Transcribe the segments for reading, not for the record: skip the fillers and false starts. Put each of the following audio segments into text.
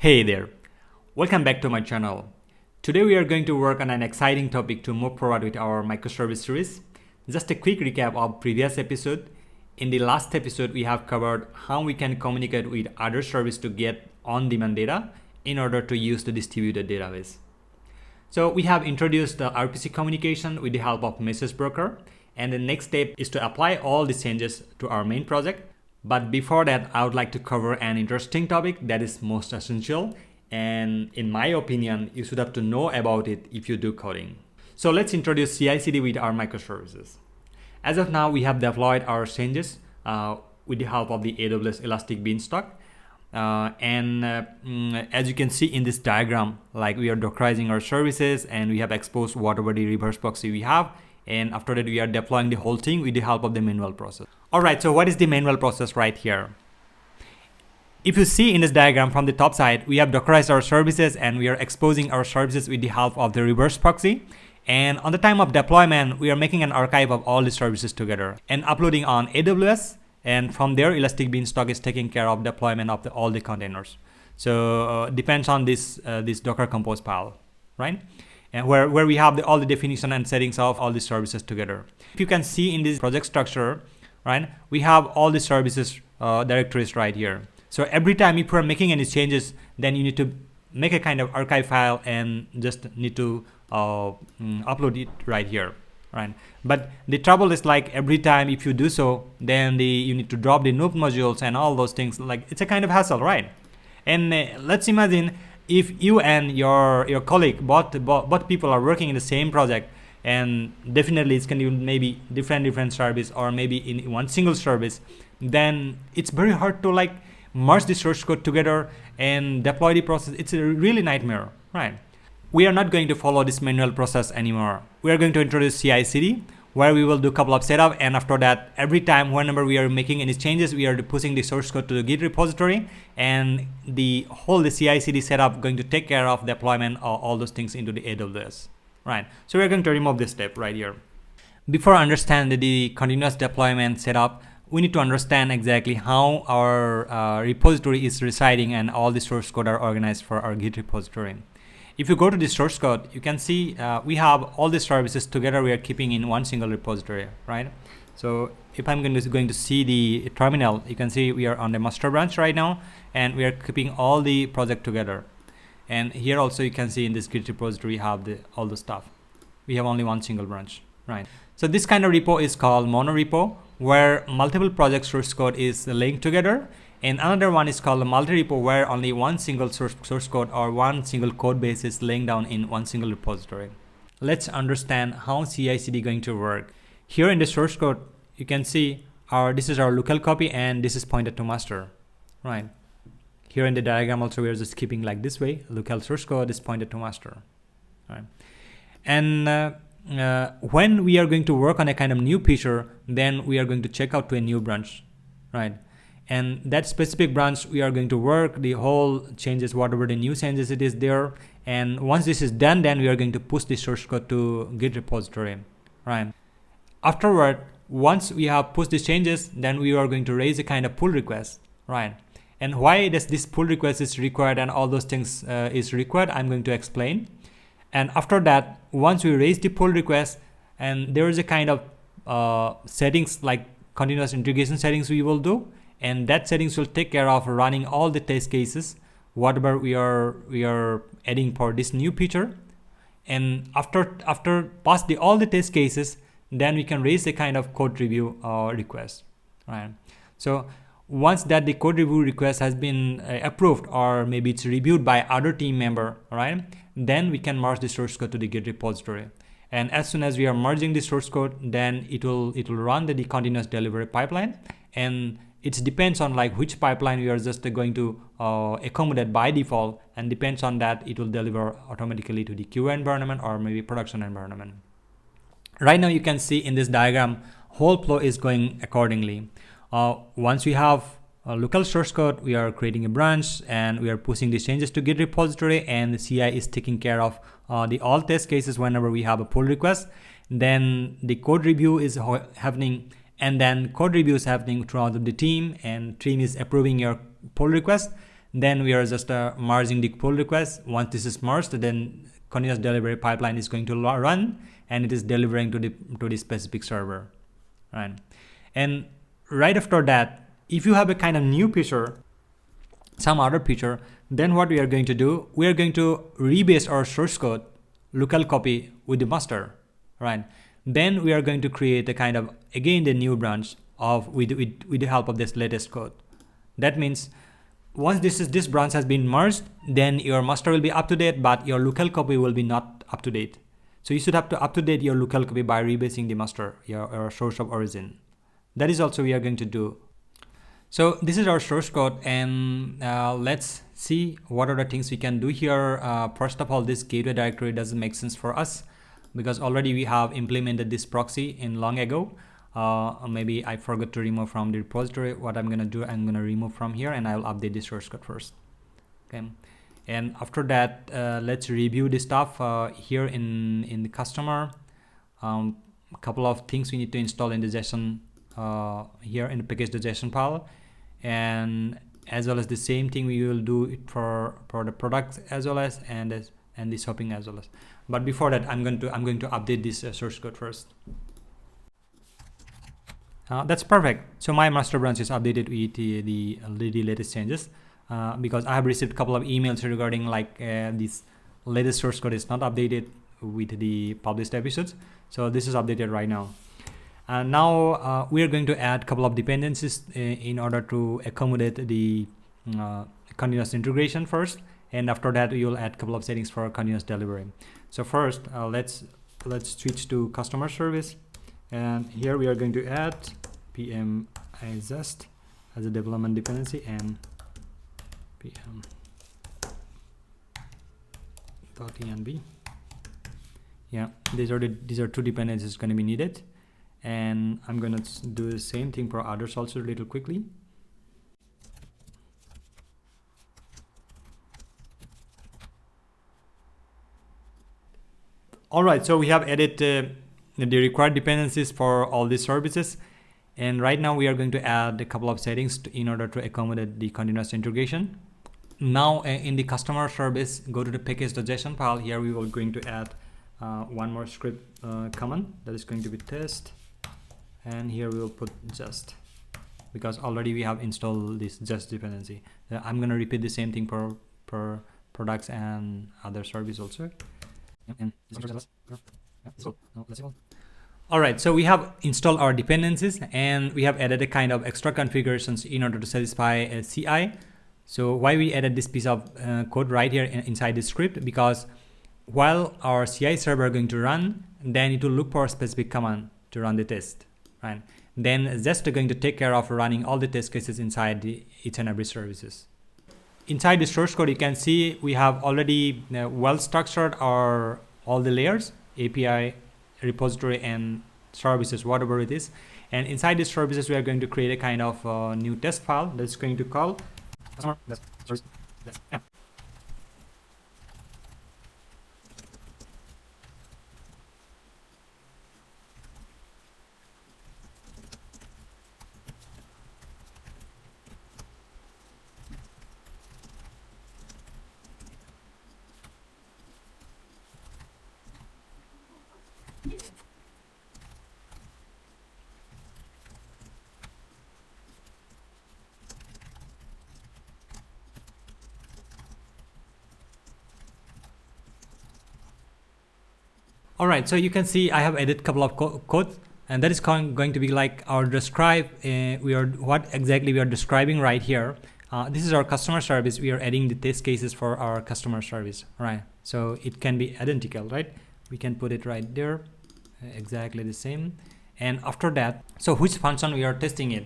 Hey there, welcome back to my channel. Today we are going to work on an exciting topic to move forward with our microservice series. Just a quick recap of previous episode. In the last episode we have covered how we can communicate with other service to get on-demand data in order to use the distributed database. So we have introduced the RPC communication with the help of message broker, and the next step is to apply all these changes to our main project. But before that, I would like to cover an interesting topic that is most essential, and in my opinion, you should have to know about it if you do coding. So let's introduce CICD with our microservices. As of now, we have deployed our changes with the help of the AWS Elastic Beanstalk. As you can see in this diagram, like we are Dockerizing our services and we have exposed whatever the reverse proxy we have. And after that, we are deploying the whole thing with the help of the manual process. All right, so what is the manual process right here? If you see in this diagram from the top side, we have Dockerized our services and we are exposing our services with the help of the reverse proxy. And on the time of deployment, we are making an archive of all the services together and uploading on AWS. And from there, Elastic Beanstalk is taking care of deployment of all the containers. So depends on this Docker Compose file, right? And where we have all the definition and settings of all the services together. If you can see in this project structure, right, we have all the services directories right here. So every time if you're making any changes, then you need to make a kind of archive file and just need to upload it right here, right? But the trouble is, like, every time if you do so, then you need to drop the node modules and all those things. Like, it's a kind of hassle, right? And let's imagine if you and your colleague, both people are working in the same project, and definitely it's going to be maybe different service or maybe in one single service, then it's very hard to like merge the source code together and deploy the process. It's a really nightmare, right? We are not going to follow this manual process anymore. We are going to introduce CICD, where we will do a couple of setup, and after that, every time whenever we are making any changes, we are pushing the source code to the Git repository, and the CICD setup going to take care of deployment of all those things into the AWS, right? So we are going to remove this step right here. Before understanding the continuous deployment setup, we need to understand exactly how our repository is residing and all the source code are organized for our Git repository. If you go to the source code, you can see we have all the services together we are keeping in one single repository, right? So if I'm going to see the terminal, you can see we are on the master branch right now, and we are keeping all the project together. And here also you can see in this Git repository have all the stuff. We have only one single branch, right? So this kind of repo is called monorepo, where multiple project source code is linked together. And another one is called a multi-repo, where only one single source code or one single code base is laying down in one single repository. Let's understand how CI/CD going to work. Here in the source code, you can see this is our local copy and this is pointed to master, right? Here in the diagram also we are just keeping like this way. Local source code is pointed to master, right? And when we are going to work on a kind of new feature, then we are going to check out to a new branch, right? And that specific branch, we are going to work the whole changes, whatever the new changes it is there. And once this is done, then we are going to push the source code to Git repository, right? Afterward, once we have pushed these changes, then we are going to raise a kind of pull request, right? And why does this pull request is required and all those things is required, I'm going to explain. And after that, once we raise the pull request, and there is a kind of settings like continuous integration settings we will do. And that settings will take care of running all the test cases, whatever we are adding for this new feature. And after pass all the test cases, then we can raise a kind of code review request, right? So once that the code review request has been approved, or maybe it's reviewed by other team member, right? Then we can merge the source code to the Git repository. And as soon as we are merging the source code, then it will run the continuous delivery pipeline. And it depends on like which pipeline we are just going to accommodate by default, and depends on that it will deliver automatically to the QA environment or maybe production environment. Right now you can see in this diagram, whole flow is going accordingly. Once we have a local source code, we are creating a branch and we are pushing these changes to Git repository, and the CI is taking care of the all test cases whenever we have a pull request. Then the code review is happening, and then code review is happening throughout the team, and team is approving your pull request. Then we are just merging the pull request. Once this is merged, then continuous delivery pipeline is going to run, and it is delivering to the specific server, right? And right after that, if you have a kind of new feature, some other feature, then what we are going to do, we are going to rebase our source code local copy with the master, right? Then we are going to create a kind of, again, the new branch of with the help of this latest code. That means once this branch has been merged, then your master will be up to date, but your local copy will be not up to date. So you should have to up to date your local copy by rebasing the master, your source of origin. That is also we are going to do. So this is our source code, and let's see what are the things we can do here. First of all, this gateway directory doesn't make sense for us because already we have implemented this proxy in long ago. Maybe I forgot to remove from the repository. What I'm gonna do, I'm gonna remove from here, and I will update the source code first. Okay, and after that, let's review the stuff here in the customer. A couple of things we need to install in the JSON here in the package.json file, and as well as the same thing we will do it for the products as well as and the shopping as well as. But before that, I'm going to update this source code first. That's perfect. So my master branch is updated with the latest changes because I have received a couple of emails regarding like this latest source code is not updated with the published episodes. So this is updated right now. Now we are going to add a couple of dependencies in order to accommodate the continuous integration first, and after that we will add a couple of settings for continuous delivery. So first, let's switch to customer service, and here we are going to add PM adjust as a development dependency and PM.env. Yeah, these are two dependencies going to be needed. And I'm going to do the same thing for others also a little quickly. All right, so we have added the required dependencies for all these services. And right now we are going to add a couple of settings in order to accommodate the continuous integration. Now in the customer service, go to the package.json file. Here we are going to add one more script command that is going to be test. And here we will put just, because already we have installed this just dependency. I'm going to repeat the same thing for products and other service also. All right, so we have installed our dependencies and we have added a kind of extra configurations in order to satisfy a CI. So why we added this piece of code right here inside the script? Because while our CI server is going to run, then it will look for a specific command to run the test. Right. Then just going to take care of running all the test cases inside each and every services. Inside the source code, you can see we have already well structured all the layers, API, repository, and services, whatever it is. And inside these services, we are going to create a kind of new test file that's going to call customer service. All right, so you can see I have added a couple of code, and that is going to be like our describe. What exactly we are describing right here. This is our customer service. We are adding the test cases for our customer service, right? So it can be identical, right? We can put it right there, exactly the same. And after that, so which function we are testing it?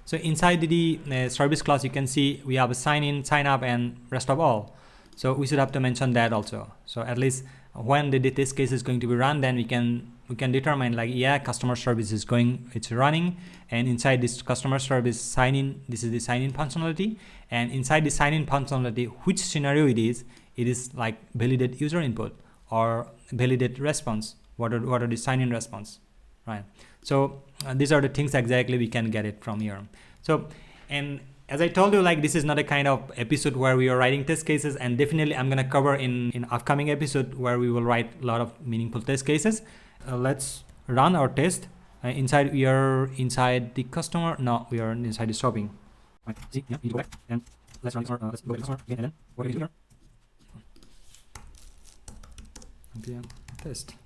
So inside the service class, you can see we have a sign in, sign up, and rest of all. So we should have to mention that also. So at least when the test case is going to be run, then we can determine like, yeah, customer service is it's running, and inside this customer service sign in, this is the sign in functionality, and inside the sign in functionality, which scenario it is like validate user input or validate response. What are the sign in response, right? So these are the things exactly we can get it from here. So, and As I told you, like this is not a kind of episode where we are writing test cases, and definitely I'm gonna cover in upcoming episode where we will write a lot of meaningful test cases. Let's run our test. Inside we are inside the customer. No, we are inside the shopping. Right. See, yeah, you go back and let's run customer. Let's go to customer again, and then what do we do here? Test.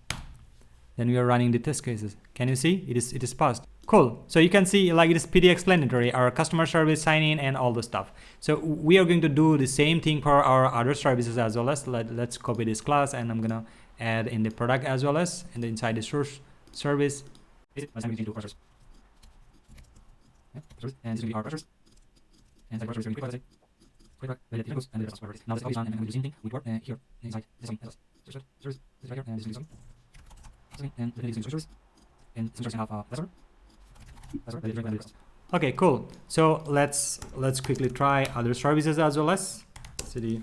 Then we are running the test cases. Can you see? It is passed. Cool. So you can see like it is pretty explanatory, our customer service sign in and all the stuff. So we are going to do the same thing for our other services as well. As let's copy this class, and I'm gonna add in the product as well as and inside the source service. And it's going to be our service. And inside our service, we quick and now this is done, and I'm going to do the same thing with work here inside this one. Service this right here, and this is and this is service, and this have password. Okay, cool. So let's quickly try other services as well as cd.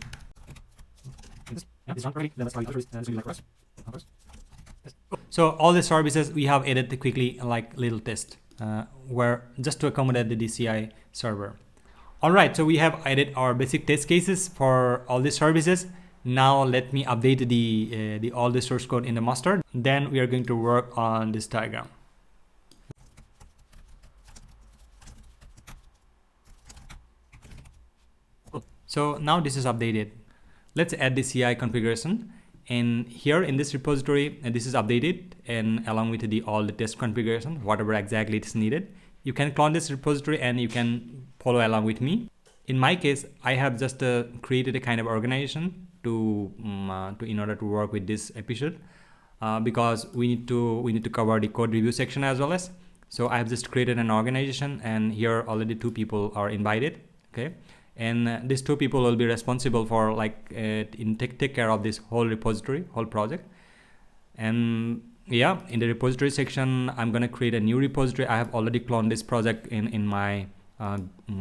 So all the services we have added quickly like little test where just to accommodate the DCI server. All right, so we have added our basic test cases for all the services. Now let me update the all the source code in the master. Then we are going to work on this diagram. So now this is updated. Let's add the CI configuration, and here in this repository, this is updated, and along with all the test configuration, whatever exactly it's needed. You can clone this repository and you can follow along with me. In my case, I have just created a kind of organization to in order to work with this episode because we need to cover the code review section as well as. So I have just created an organization, and here already 2 people are invited. Okay. And these 2 people will be responsible for like take care of this whole repository, whole project. And yeah, in the repository section, I'm gonna create a new repository. I have already cloned this project in my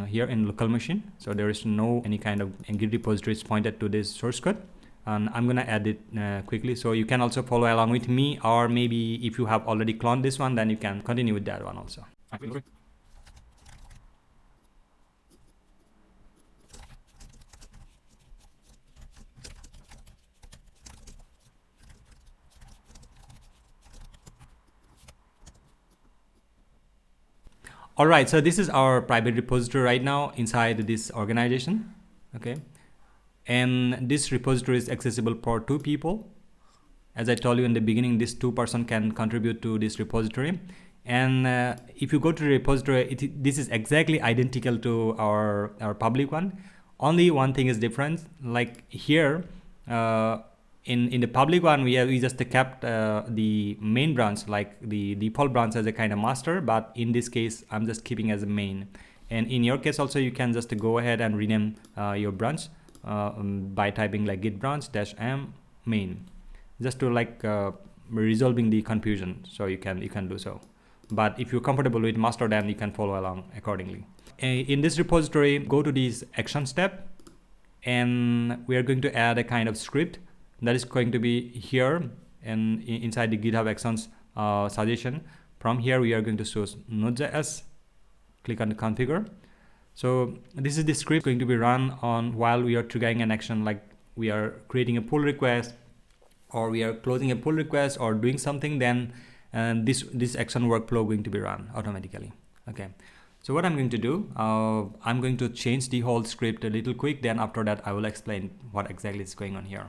here in local machine, so there is no any kind of Git repositories pointed to this source code, and I'm gonna add it quickly. So you can also follow along with me, or maybe if you have already cloned this one, then you can continue with that one also. All right, so this is our private repository right now inside this organization. Okay, and this repository is accessible for 2 people. As I told you in the beginning, this 2 person can contribute to this repository. And if you go to the repository, this is exactly identical to our public one. Only one thing is different. Like here, in the public one, we just kept the main branch, like the default branch, as a kind of master, but in this case I'm just keeping as a main. And in your case also, you can just go ahead and rename your branch by typing like git branch -m main, just to like resolving the confusion. So you can do so, but if you're comfortable with master, then you can follow along accordingly. In this repository, go to this actions tab, and we are going to add a kind of script that is going to be here and inside the GitHub Actions suggestion. From here, we are going to choose nodejs, click on the configure. So this is the script going to be run on while we are triggering an action, like we are creating a pull request, or we are closing a pull request, or doing something, then this action workflow going to be run automatically. Okay. So what I'm going to do, I'm going to change the whole script a little quick. Then after that, I will explain what exactly is going on here.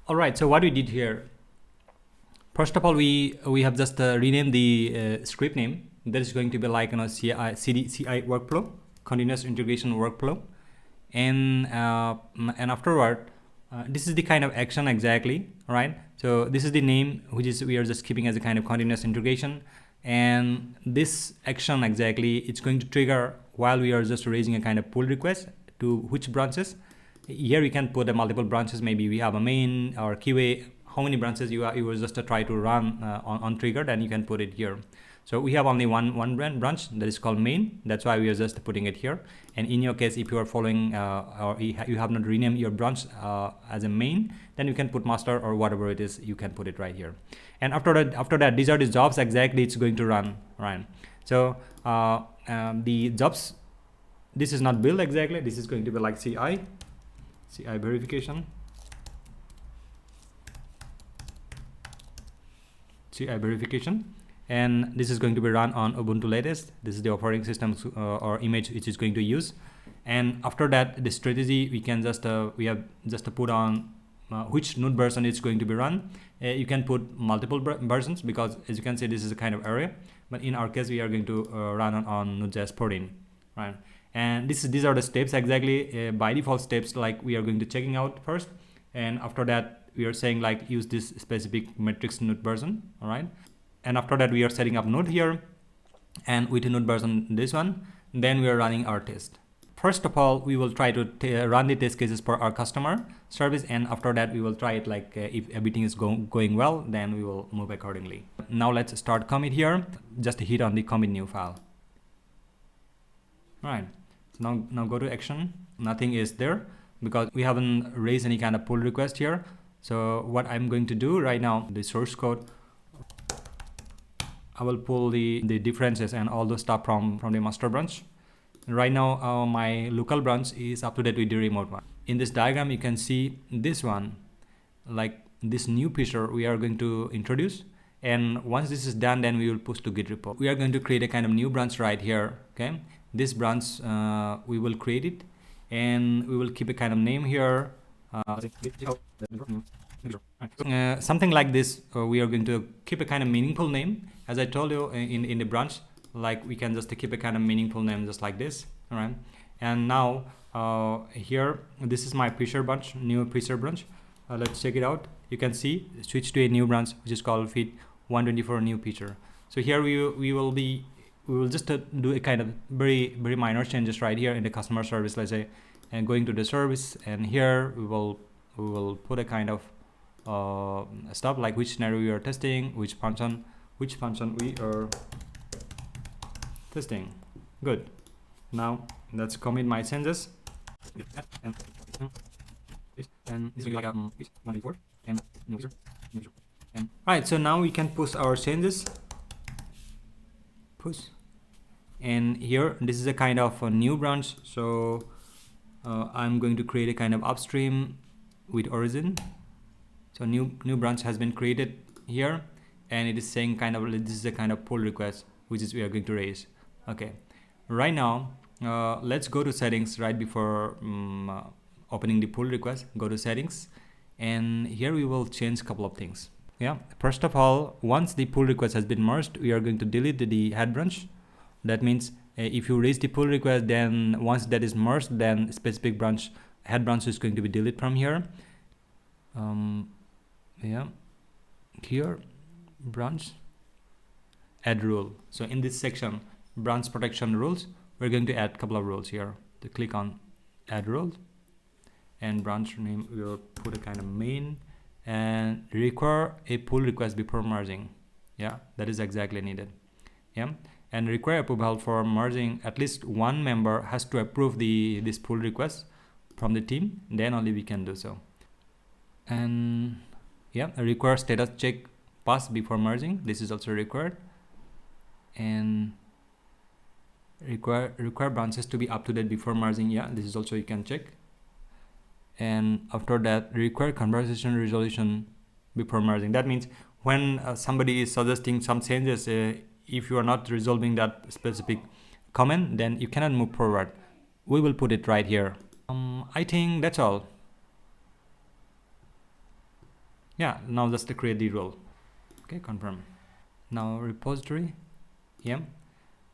All right, so what we did here, first of all, we have just renamed the script name. That is going to be like CI workflow, continuous integration workflow, and afterward, this is the kind of action exactly, right? So this is the name, which is we are just keeping as a kind of continuous integration. And this action exactly, it's going to trigger while we are just raising a kind of pull request to which branches. Here we can put a multiple branches. Maybe we have a main or QA, how many branches you will just try to run on triggered, and you can put it here. So we have only one branch that is called main. That's why we are just putting it here. And in your case, if you are following or you have not renamed your branch as a main, then you can put master or whatever it is, you can put it right here. And after that, these are the jobs exactly it's going to run, right? So the jobs, this is not build exactly. This is going to be like CI verification. CI verification. And this is going to be run on Ubuntu latest. This is the operating system or image which is going to use. And after that, the strategy, we can just we have just to put on which node version it's going to be run. You can put multiple versions, because as you can see, this is a kind of array, but in our case we are going to run on Node.js 14, right? And these are the steps exactly. By default steps, like we are going to checking out first, and after that we are saying like use this specific matrix node version, all right? And after that, we are setting up node here, and with node version this one, then we are running our test. First of all, we will try to run the test cases for our customer service, and after that we will try it like if everything is going well, then we will move accordingly. Now let's start commit here. Just hit on the commit new file. All right, so now go to action. Nothing is there because we haven't raised any kind of pull request here. So what I'm going to do right now, the source code, I will pull the differences and all the stuff from the master branch. Right now my local branch is up to date with the remote one. In this diagram you can see this one, like this new feature we are going to introduce, and once this is done, then we will push to Git repo. We are going to create a kind of new branch right here. Okay, this branch we will create it, and we will keep a kind of name here, something like this. We are going to keep a kind of meaningful name. As I told you in the branch, like we can just keep a kind of meaningful name just like this. All right, and now here, this is my feature branch, new feature branch. Let's check it out. You can see switch to a new branch which is called feed 124 new feature. So here we will just do a kind of very minor changes right here in the customer service, let's say, and going to the service, and here we will put a kind of stuff like which scenario we are testing, which function we are testing. Good. Now let's commit my changes. And this is like 124 and right. So now we can push our changes. Push, and here this is a kind of a new branch. So I'm going to create a kind of upstream with origin. So new branch has been created here, and it is saying kind of this is a kind of pull request which is we are going to raise. Okay, right now let's go to settings right before opening the pull request. Go to settings, and here we will change a couple of things. Yeah, first of all, once the pull request has been merged, we are going to delete the head branch. That means if you raise the pull request, then once that is merged, then specific branch, head branch, is going to be deleted from here. Yeah, here branch add rule. So in this section, branch protection rules, we're going to add a couple of rules here. To click on add rule, and branch name we will put a kind of main, and require a pull request before merging. Yeah, that is exactly needed. Yeah, and require approval for merging. At least one member has to approve this pull request from the team, then only we can do so. And yeah, require status check pass before merging. This is also required. And require branches to be up to date before merging. Yeah, this is also you can check. And after that, require conversation resolution before merging. That means when somebody is suggesting some changes, if you are not resolving that specific comment, then you cannot move forward. We will put it right here. I think that's all. Yeah, now just to create the role. Okay, confirm. Now repository. Yeah,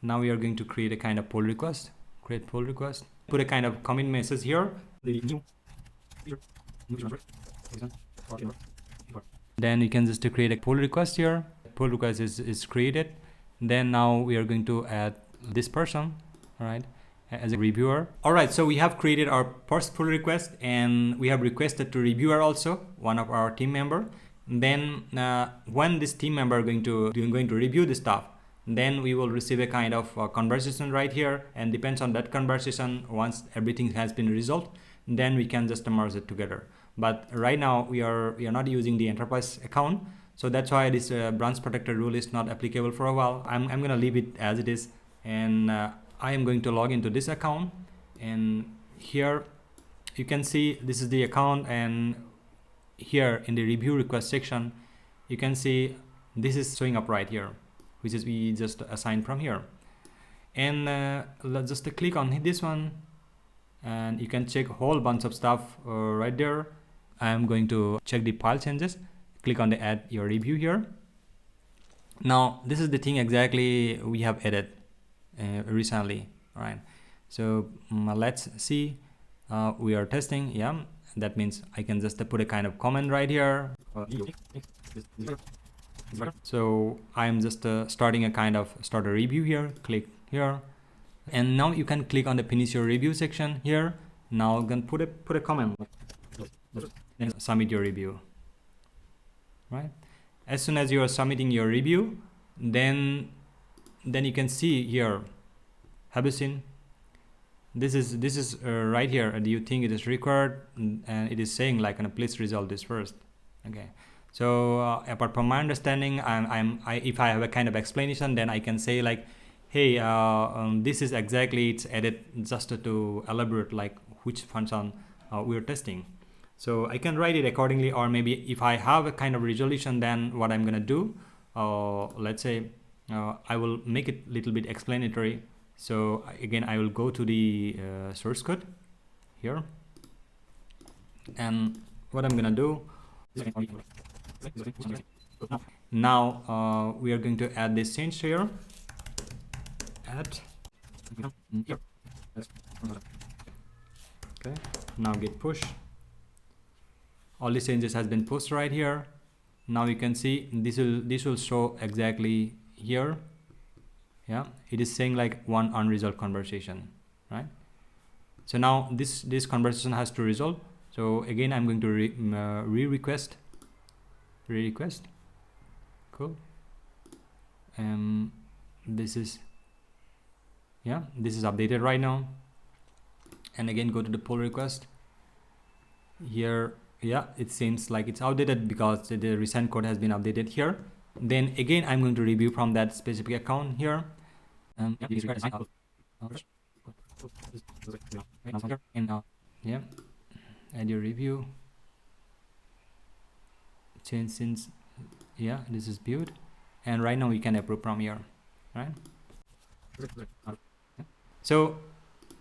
now we are going to create a kind of pull request. Create pull request. Put a kind of commit message here. The new. Then you can just create a pull request here. Pull request is created, Then now we are going to add this person, all right, as a reviewer. All right, so we have created our first pull request, and we have requested to reviewer also, one of our team member. Then when this team member going to review the stuff, then we will receive a kind of conversation right here, and depends on that conversation, once everything has been resolved, then we can just merge it together. But right now we are not using the enterprise account, so that's why this branch protector rule is not applicable for a while. I'm gonna leave it as it is, and I am going to log into this account, and here you can see this is the account, and here in the review request section you can see this is showing up right here, which is we just assigned from here. And let's just click on this one, and you can check a whole bunch of stuff right there. I'm going to check the file changes, click on the add your review here. Now this is the thing exactly we have added recently. All right, so let's see. We are testing, yeah, that means I can just put a kind of comment right here. So I'm just starting a kind of start a review here, click here, and now you can click on the finish your review section here. Now you can put a comment and submit your review, right? As soon as you are submitting your review, then you can see here, have you seen, this is right here. Do you think it is required? And it is saying like, please resolve this first. Okay, so apart from my understanding, if I have a kind of explanation, then I can say like, hey, this is exactly, it's added just to elaborate like which function we're testing. So I can write it accordingly, or maybe if I have a kind of resolution, then what I'm gonna do, let's say I will make it a little bit explanatory. So again, I will go to the source code here, and what I'm gonna do, now we are going to add this change here, add, okay, now git push, all these changes has been pushed right here. Now you can see this will show exactly here. Yeah, it is saying like one unresolved conversation, right? So now this conversation has to resolve. So again, I'm going to re-request, cool. This is, yeah, this is updated right now. And again, go to the pull request here. Yeah, it seems like it's outdated because the recent code has been updated here. Then again, I'm going to review from that specific account here. Yeah, add your review, change since, yeah, this is viewed, and right now we can approve from here, right? So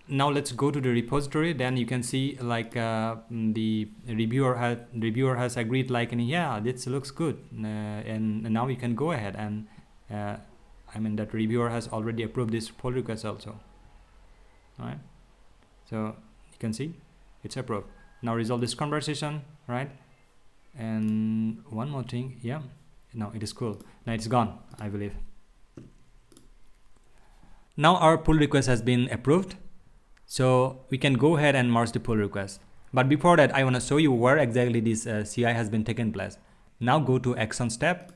now let's go to the repository. Then you can see like the reviewer has agreed like, and yeah, this looks good, and now we can go ahead and I mean that reviewer has already approved this pull request also. All right, so you can see it's approved. Now resolve this conversation, right? And one more thing, yeah, now it is cool. Now it's gone, I believe. Now our pull request has been approved, so we can go ahead and merge the pull request. But before that, I want to show you where exactly this CI has been taken place. Now go to Actions tab,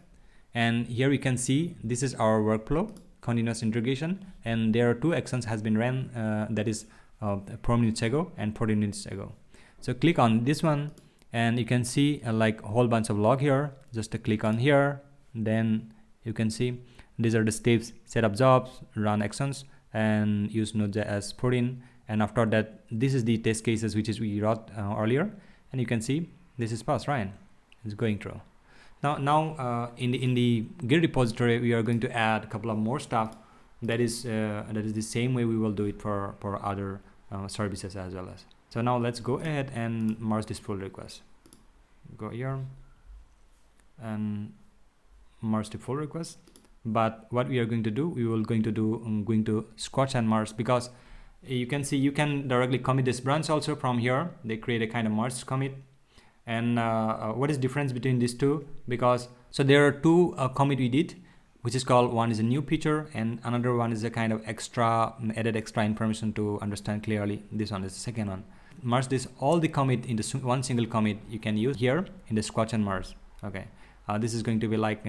and here we can see this is our workflow, continuous integration, and there are two actions has been ran, that is 4 minutes ago and 40 minutes ago. So click on this one, and you can see like a whole bunch of log here. Just click on here, then you can see these are the steps: set up jobs, run actions, and use Node.js 14. And after that, this is the test cases which is we wrote earlier, and you can see this is passed, right? It's going through. Now in the Git repository, we are going to add a couple of more stuff. That is the same way we will do it for other services as well as. So now let's go ahead and merge this pull request. Go here and merge the pull request. But what we are going to do, going to squash and merge, because you can see you can directly commit this branch also from here. They create a kind of merge commit. And what is difference between these two? Because so there are two commit we did. which is called, one is a new feature and another one is a kind of added extra information to understand clearly. This one is the second one. Merge this all the commit into one single commit you can use here in the squash and merge. Okay, this is going to be like,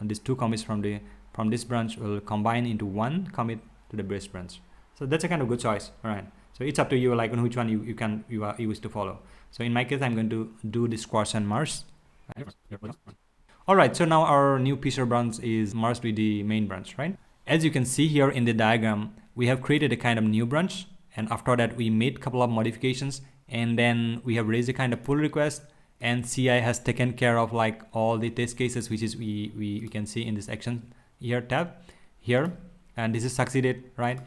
these two commits from this branch will combine into one commit to the base branch. So that's a kind of good choice. All right, so it's up to you, like which one you wish to follow. So in my case, I'm going to do the squash and merge. All right, so now our new feature branch is merged with the main branch, right? As you can see here in the diagram, we have created a kind of new branch, and after that we made a couple of modifications, and then we have raised a kind of pull request, and CI has taken care of like all the test cases, which is we can see in this action here tab here, and this is succeeded, right?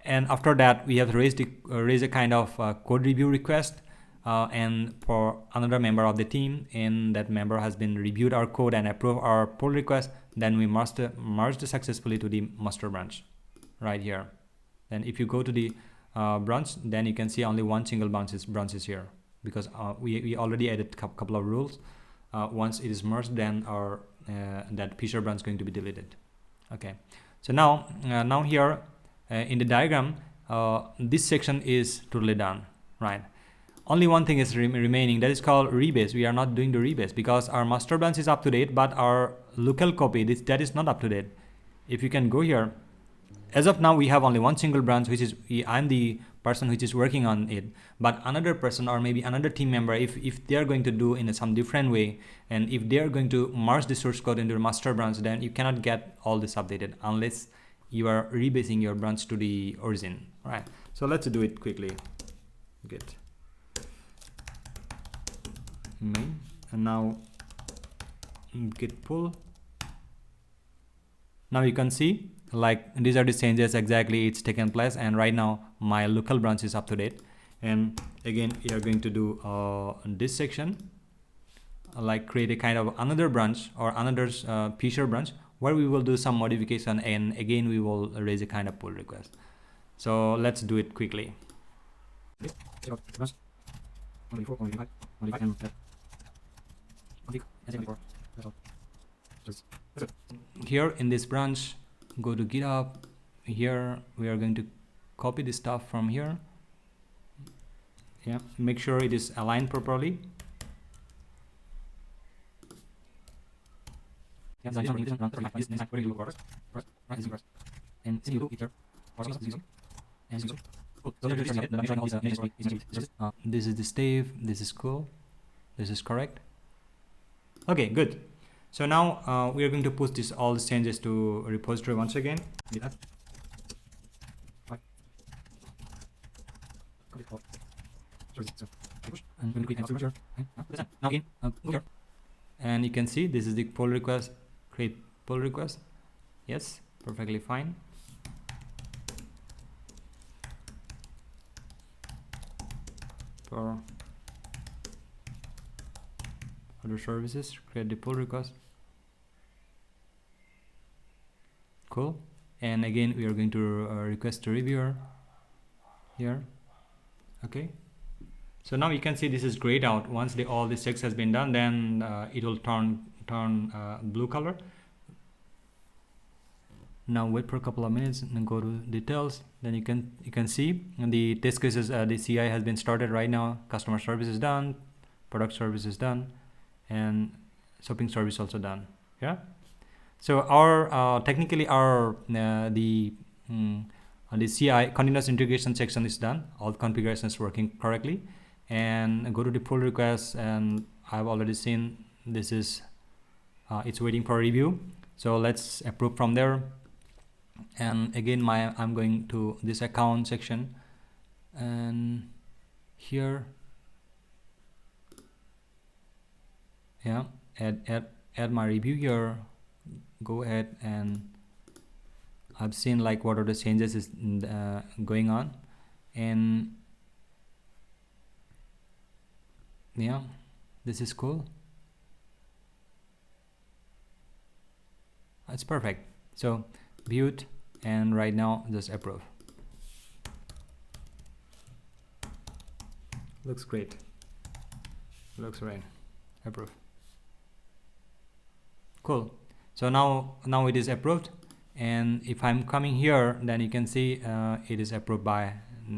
And after that we have raised a kind of code review request, and for another member of the team, and that member has been reviewed our code and approved our pull request. Then we merged successfully to the master branch right here. Then if you go to the branch, then you can see only one single branch is here, because we already added a couple of rules. Once it is merged, then our that feature branch is going to be deleted. Okay, so now here in the diagram, this section is totally done, right? Only one thing is remaining, that is called rebase. We are not doing the rebase because our master branch is up to date, but our local copy, that is not up to date. If you can go here, as of now we have only one single branch, which is I'm the person which is working on it, but another person or maybe another team member, if they are going to do in some different way, and if they are going to merge the source code into the master branch, then you cannot get all this updated unless you are rebasing your branch to the origin. All right, so let's do it quickly. Git main, and now git pull. Now you can see like these are the changes exactly it's taken place, and right now my local branch is up to date. And again we are going to do this section, like create a kind of another branch or another feature branch where we will do some modification, and again we will raise a kind of pull request. So let's do it quickly. Here in this branch, go to GitHub. Here we are going to copy the stuff from here. Yeah, make sure it is aligned properly. This is the stave. This is cool. This is correct. Okay, good. So now we are going to push all these changes to repository once again. And you can see this is the pull request. Create pull request. Yes, perfectly fine. For other services, create the pull request. Cool. And again we are going to request a reviewer here. Okay, so now you can see this is grayed out. Once all this checks has been done, then it will turn blue color. Now wait for a couple of minutes and go to details. Then you can see the test cases, the CI has been started right now. Customer service is done, product service is done, and shopping service also done. Yeah, so our technically our the CI continuous integration section is done. All configuration is working correctly. And go to the pull request, and I've already seen this is it's waiting for review. So let's approve from there. And again I'm going to this account section, and here, yeah, add my review here. Go ahead, and I've seen like what are the changes is going on, and yeah, this is cool. It's perfect. So view it, and right now just approve. Looks great. Looks right. Approve. Cool. So now it is approved, and if I'm coming here, then you can see it is approved by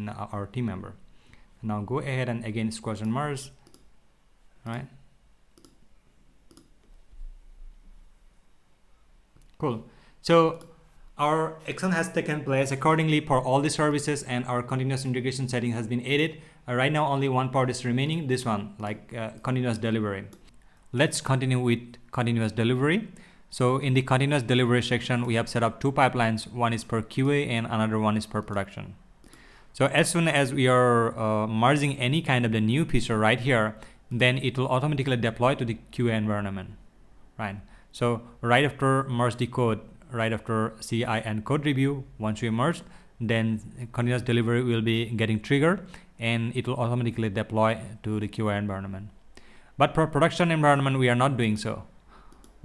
our team member. Now go ahead and again squash and merge, right? Cool. So our action has taken place accordingly for all the services, and our continuous integration setting has been added. Right now only one part is remaining, this one, like continuous delivery. Let's continue with continuous delivery. So in the continuous delivery section, we have set up two pipelines. One is per QA and another one is per production. So as soon as we are merging any kind of the new feature right here, then it will automatically deploy to the QA environment, right? So right after merge the code, right after CI and code review, once we merge, then continuous delivery will be getting triggered and it will automatically deploy to the QA environment. But for production environment, we are not doing so,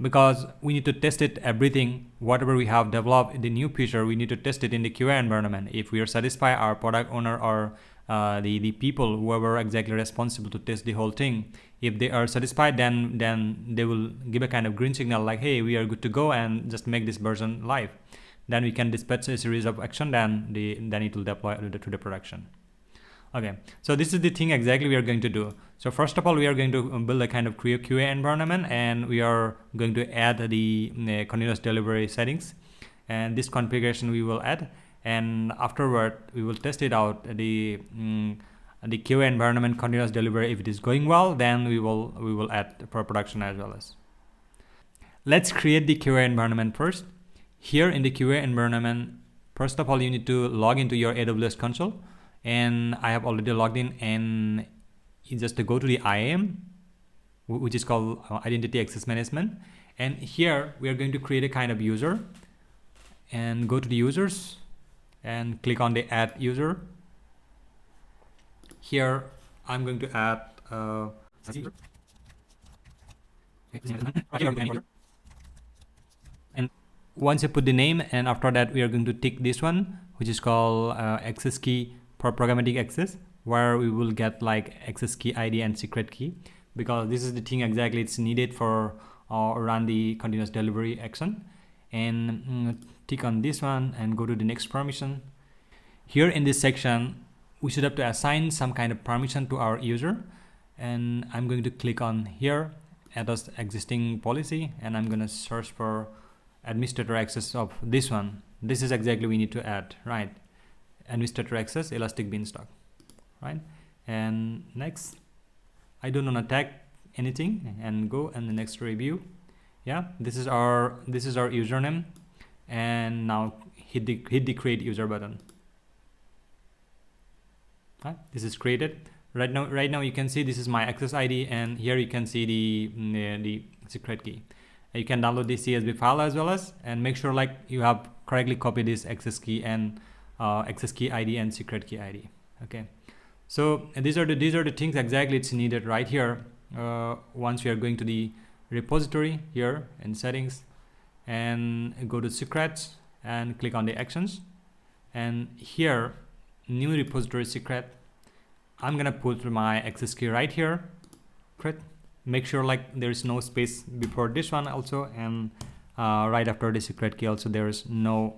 because we need to test it, everything, whatever we have developed, the new feature, we need to test it in the QA environment. If we are satisfied, our product owner or the people, whoever exactly responsible to test the whole thing, if they are satisfied, then they will give a kind of green signal like, hey, we are good to go, and just make this version live. Then we can dispatch a series of action, then it will deploy to the production. Okay, so this is the thing exactly we are going to do. So first of all, we are going to build a kind of QA environment, and we are going to add the continuous delivery settings, and this configuration we will add, and afterward we will test it out, the QA environment continuous delivery. If it is going well, then we will add for production as well as. Let's create the QA environment first. Here in the QA environment, first of all, you need to log into your AWS console. And I have already logged in, and just to go to the IAM, which is called Identity Access Management. And here we are going to create a kind of user, and go to the users and click on the add user. Here I'm going to add and once you put the name, and after that we are going to tick this one, which is called access key for programmatic access, where we will get like access key ID and secret key, because this is the thing exactly it's needed for run the continuous delivery action. And tick on this one and go to the next permission. Here in this section, we should have to assign some kind of permission to our user, and I'm going to click on here, add as existing policy, and I'm going to search for administrator access of this one. This is exactly we need to add, right? Administrator access elastic beanstalk, right? And next, I don't want to tag anything, and go and the next review. Yeah, this is our username, and now hit the create user button. Right, this is created. Right now you can see this is my access ID, and here you can see the secret key. You can download the CSV file as well as, and make sure like you have correctly copied this access key and access key ID and secret key ID. Okay, so these are the things exactly it's needed right here. Once we are going to the repository here in settings, and go to secrets and click on the actions, and here new repository secret, I'm gonna put my access key right here. Make sure like there is no space before this one also, and right after the secret key also there is no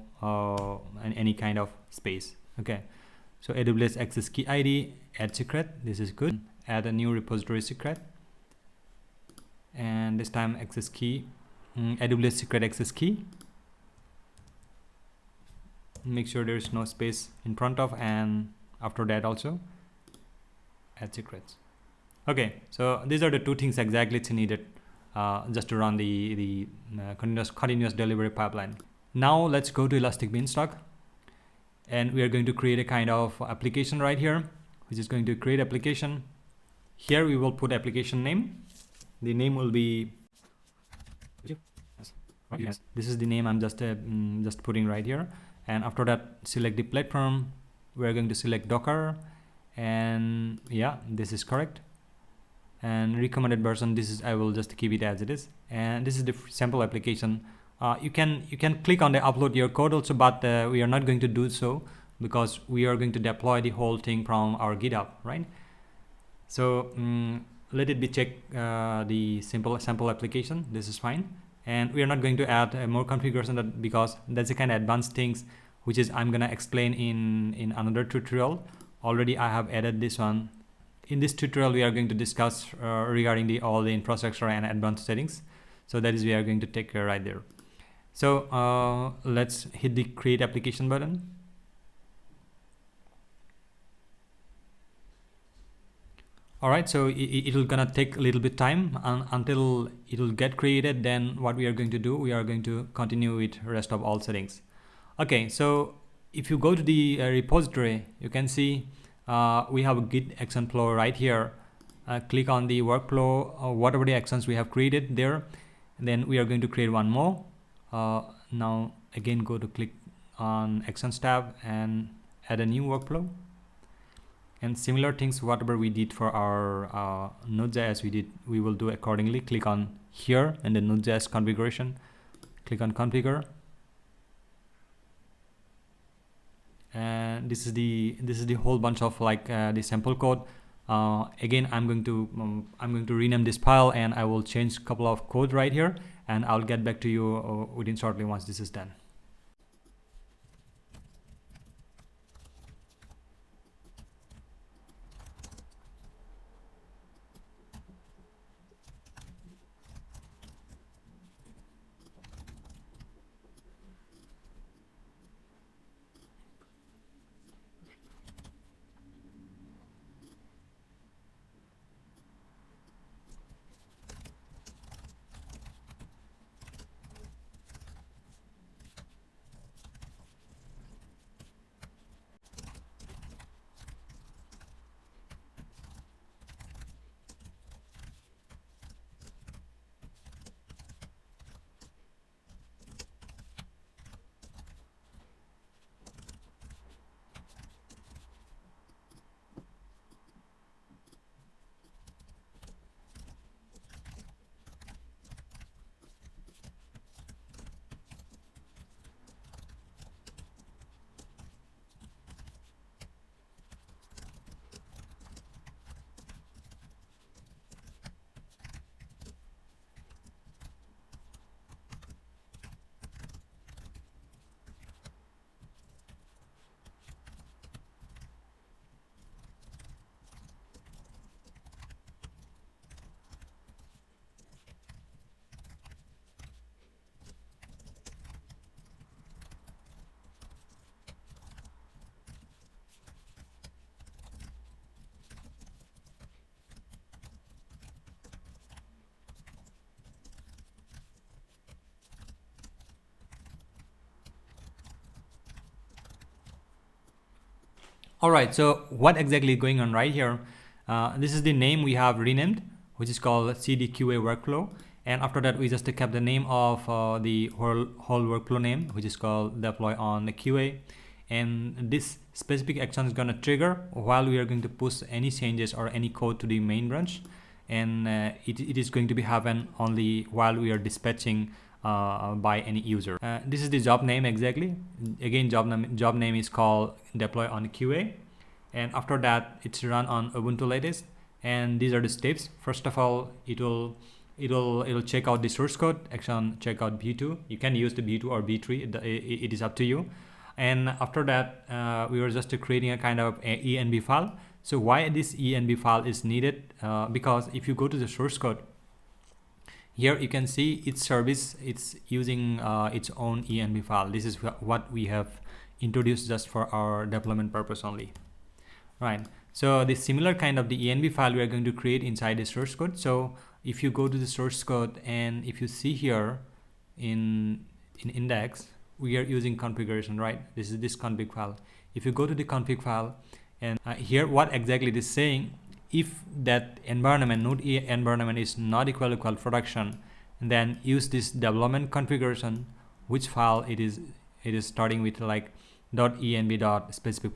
any kind of space. Okay, so AWS access key ID, add secret, this is good. Add a new repository secret, and this time access key, AWS secret access key. Make sure there is no space in front of, and after that also add secrets. Okay, so these are the two things exactly it's needed just to run the continuous delivery pipeline. Now let's go to Elastic Beanstalk, and we are going to create a kind of application right here, which is going to create application. Here we will put application name. The name will be, yes, this is the name I'm just putting right here. And after that, select the platform. We're going to select Docker, and yeah, this is correct. And recommended version, this is, I will just keep it as it is. And this is the sample application. You can click on the upload your code also, but we are not going to do so, because we are going to deploy the whole thing from our GitHub, right? So let it be check the sample application. This is fine. And we are not going to add more configuration because that's the kind of advanced things which is I'm gonna explain in another tutorial. Already I have added this one. In this tutorial we are going to discuss regarding all the infrastructure and advanced settings. So that is we are going to take care right there. So let's hit the create application button. Alright, so it will gonna take a little bit time until it will get created. Then what we are going to do, we are going to continue with rest of all settings. Okay, so if you go to the repository, you can see we have a Git action flow right here. Click on the workflow, whatever the actions we have created there. And then we are going to create one more. Now again, go to click on actions tab and add a new workflow. And similar things, whatever we did for our Node.js, we will do accordingly. Click on here and then Node.js configuration. Click on configure. And this is the whole bunch of like the sample code. Again, I'm going to rename this file, and I will change a couple of code right here, and I'll get back to you within shortly once this is done. Alright, so what exactly is going on right here? This is the name we have renamed, which is called CDQA workflow. And after that, we just kept the name of the whole workflow name, which is called deploy on the QA. And this specific action is going to trigger while we are going to push any changes or any code to the main branch. And it is going to be happen only while we are dispatching by any user. This is the job name exactly. Again, job name is called deploy on QA, and after that it's run on Ubuntu latest. And these are the steps. First of all, it'll check out the source code, action check out v2. You can use the v2 or v3, it is up to you. And after that, we were just creating a kind of env file. So why this env file is needed? Because if you go to the source code, here you can see each service, it's using its own env file. This is what we have introduced just for our deployment purpose only, right? So the similar kind of the env file we are going to create inside the source code. So if you go to the source code, and if you see here in index, we are using configuration, right? This is this config file. If you go to the config file, and here what exactly it is saying, if that environment, node environment is not equal production, then use this development configuration, which file it is starting with like .env specific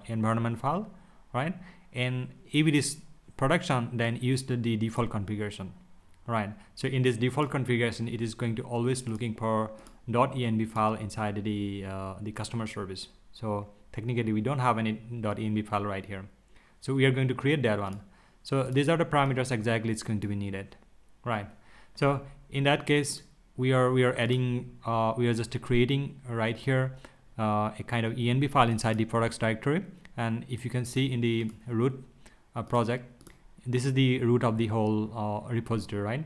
environment file, right? And if it is production, then use the default configuration, right? So in this default configuration, it is going to always looking for .env file inside the customer service. So technically we don't have any .env file right here. So we are going to create that one. So these are the parameters exactly it's going to be needed, right? So in that case, we are adding, we are just creating right here a kind of env file inside the products directory. And if you can see in the root project, this is the root of the whole repository, right?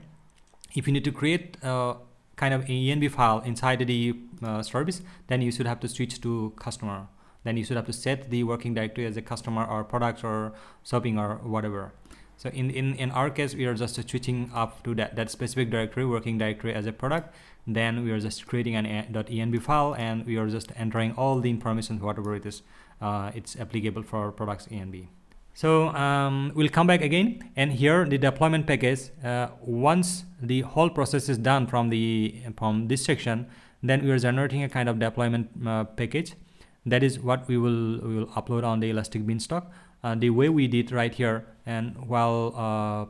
If you need to create kind of env file inside the service, then you should have to switch to customer. Then you should have to set the working directory as a customer or products or shopping or whatever. So in our case, we are just switching up to that specific directory, working directory, as a product. Then we are just creating an .env file, and we are just entering all the information, whatever it is, it's applicable for products env. So we'll come back again, and here the deployment package, once the whole process is done from this section, then we are generating a kind of deployment package. That is what we will upload on the Elastic Beanstalk. The way we did right here, and while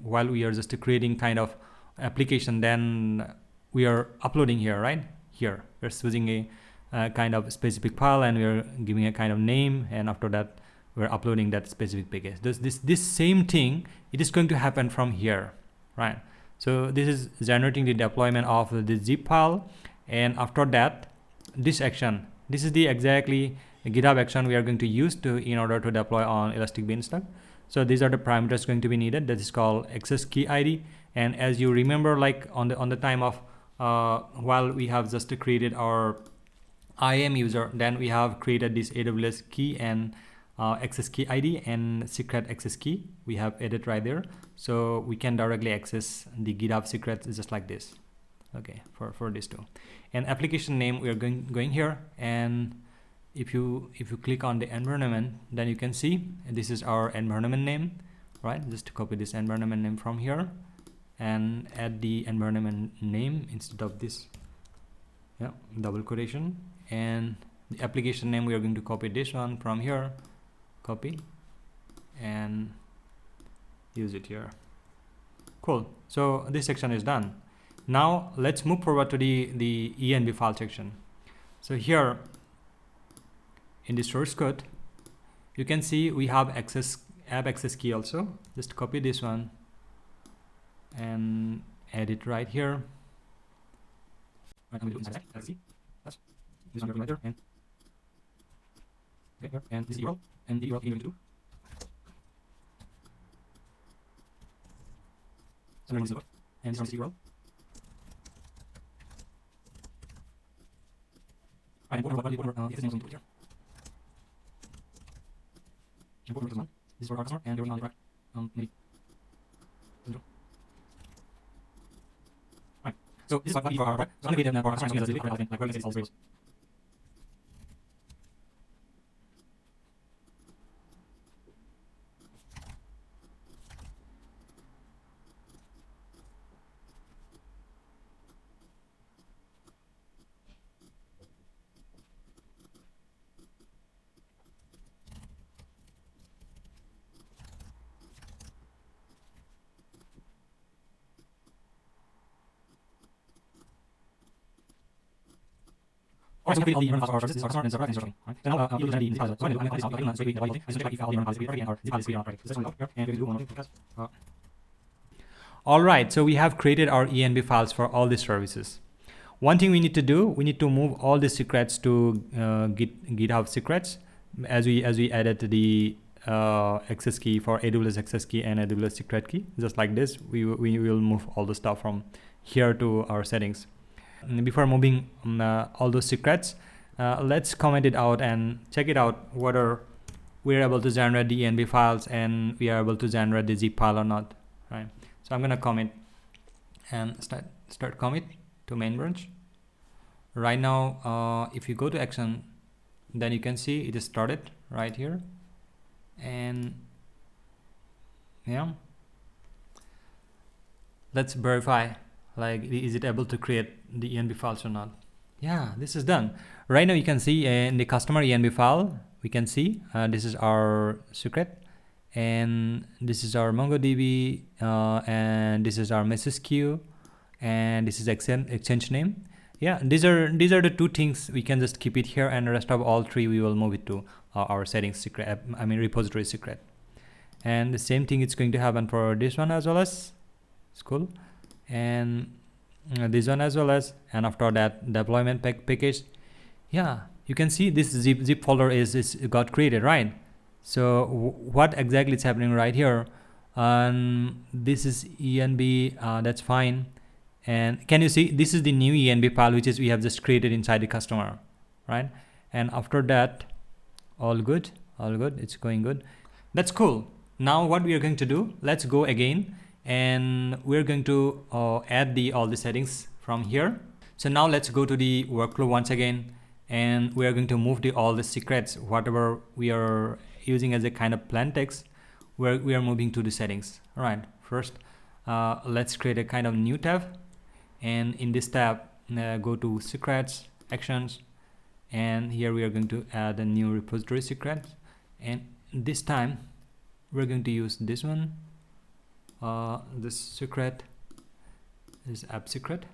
we are just creating kind of application, then we are uploading here, right? Here we're choosing a kind of specific file, and we are giving a kind of name, and after that we're uploading that specific package. This same thing, it is going to happen from here, right? So this is generating the deployment of the zip file, and after that, this action, this is the exactly GitHub action we are going to use in order to deploy on Elastic Beanstalk. So these are the parameters going to be needed. That is called access key ID. And as you remember, like on the time of while we have just created our IAM user, then we have created this AWS key and access key ID and secret access key. We have added right there, so we can directly access the GitHub secrets just like this. Okay, for these two. And application name, we are going here, and if you click on the environment, then you can see this is our environment name, right? Just to copy this environment name from here and add the environment name instead of this, yeah, double quotation. And the application name, we are going to copy this one from here, copy, and use it here. Cool. So this section is done. Now let's move forward to the env file section. So here in the source code, you can see we have app access key also. Just copy this one and add it right here. Right, I'm going to do inside see. That's this one right there, and okay, here, and this URL, and the URL you're going to do. So this is the and this one is the URL. Right, and what this name is going to put here. This one. This is for our customer, and you're on the right. Maybe. Right. So this is what we for our right. So I'm going to create for our customer, like where we can all variables. Alright, so we create all the environment files for our services. This is our customer and server and instruction. Right? So now you will use the files. So I'm going to copy this file. I'm going to check if file the environment files and our zip file is created on right. So this one is here, and we're going to do one more because. All right, so we have created our env files for all these services. One thing we need to do, we need to move all the secrets to GitHub secrets, as we added the access key for AWS access key and AWS secret key. Just like this, we will move all the stuff from here to our settings. Before moving all those secrets, let's comment it out and check it out whether we're able to generate the env files and we are able to generate the zip file or not, right? So I'm gonna commit and start commit to main branch. Right now, if you go to action, then you can see it is started right here, and yeah, let's verify, like, is it able to create the env files or not. Yeah, this is done. Right now you can see in the customer env file, we can see this is our secret, and this is our MongoDB, and this is our message queue, and this is exchange name. Yeah, these are the two things. We can just keep it here, and the rest of all three we will move it to our settings secret, repository secret. And the same thing it's going to happen for this one as well. As it's cool. And this one as well as, and after that deployment package. Yeah, you can see this zip folder is got created, right? So what exactly is happening right here? This is env, that's fine. And can you see this is the new env file which is we have just created inside the customer, right? And after that, all good, it's going good. That's cool. Now what we are going to do, let's go again, and we're going to add all the settings from here. So now let's go to the workflow once again, and we are going to move all the secrets, whatever we are using as a kind of plain text, where we are moving to the settings. All right, first let's create a kind of new tab, and in this tab go to secrets, actions, and here we are going to add a new repository secret, and this time we're going to use this one. This secret is app secret.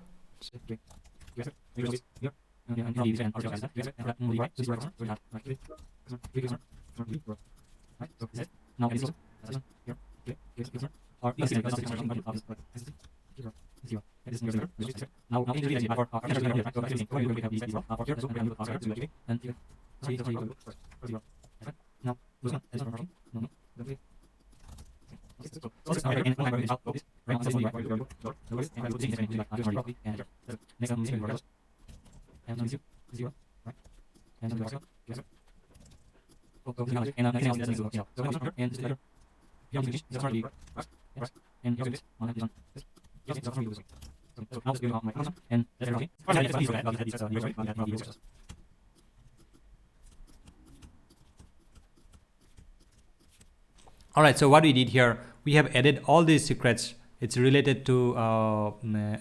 All right, so what we did here, we have added all these secrets. It's related to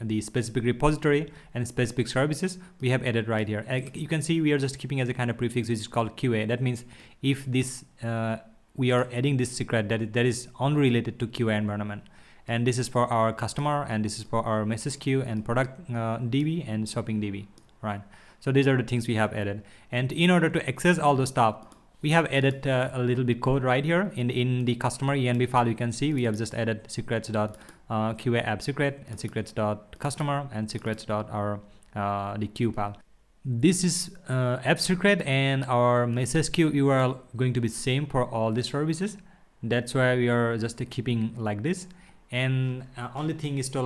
the specific repository and specific services we have added right here. You can see we are just keeping as a kind of prefix which is called QA. That means if this we are adding this secret that is only related to QA environment, and this is for our customer, and this is for our message queue and product DB and shopping DB, right? So these are the things we have added, and in order to access all the stuff, we have added a little bit code right here in the customer env file. You can see we have just added secrets.QA app secret and secrets.customer and secrets.our the queue file. This is app secret, and our message queue URL going to be same for all the services. That's why we are just keeping like this. And only thing is to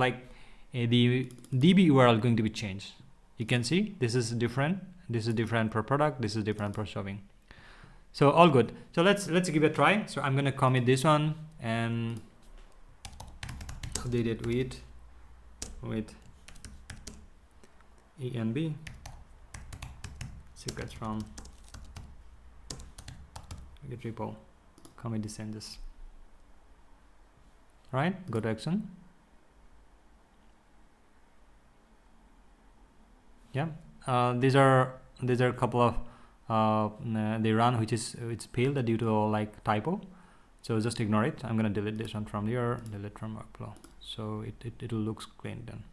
the DB URL going to be changed. You can see this is different. This is different per product. This is different per shopping. So all good. So let's give it a try. So I'm gonna commit this one and update it with env secrets from git repo. Commit this and this. Right. Go to action. Yeah. These are a couple of they run it's failed due to typo, so just ignore it. I'm gonna delete this one from here, delete from workflow, so it will looks clean then.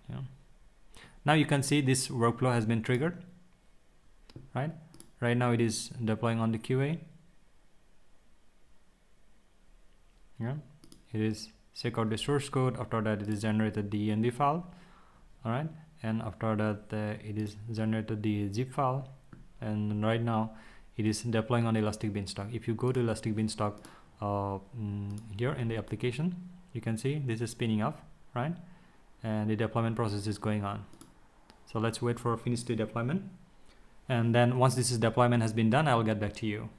Yeah, now you can see this workflow has been triggered, right now it is deploying on the QA. Yeah, it is check out the source code. After that, it is generated the env file. All right, and after that it is generated the zip file, and right now it is deploying on Elastic Beanstalk. If you go to Elastic Beanstalk here in the application, you can see this is spinning up, right, and the deployment process is going on. So let's wait for finish the deployment, and then once this deployment has been done, I will get back to you.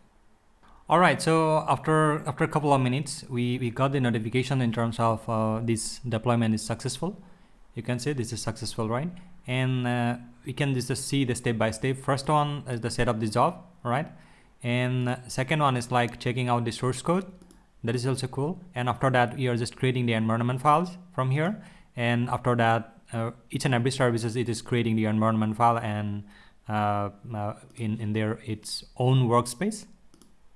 All right, so after a couple of minutes, we got the notification in terms of this deployment is successful. You can see this is successful, right? And we can just see the step by step. First one is the set up the job, right? And second one is checking out the source code. That is also cool. And after that, we are just creating the environment files from here. And after that, each and every services, it is creating the environment file and in their its own workspace.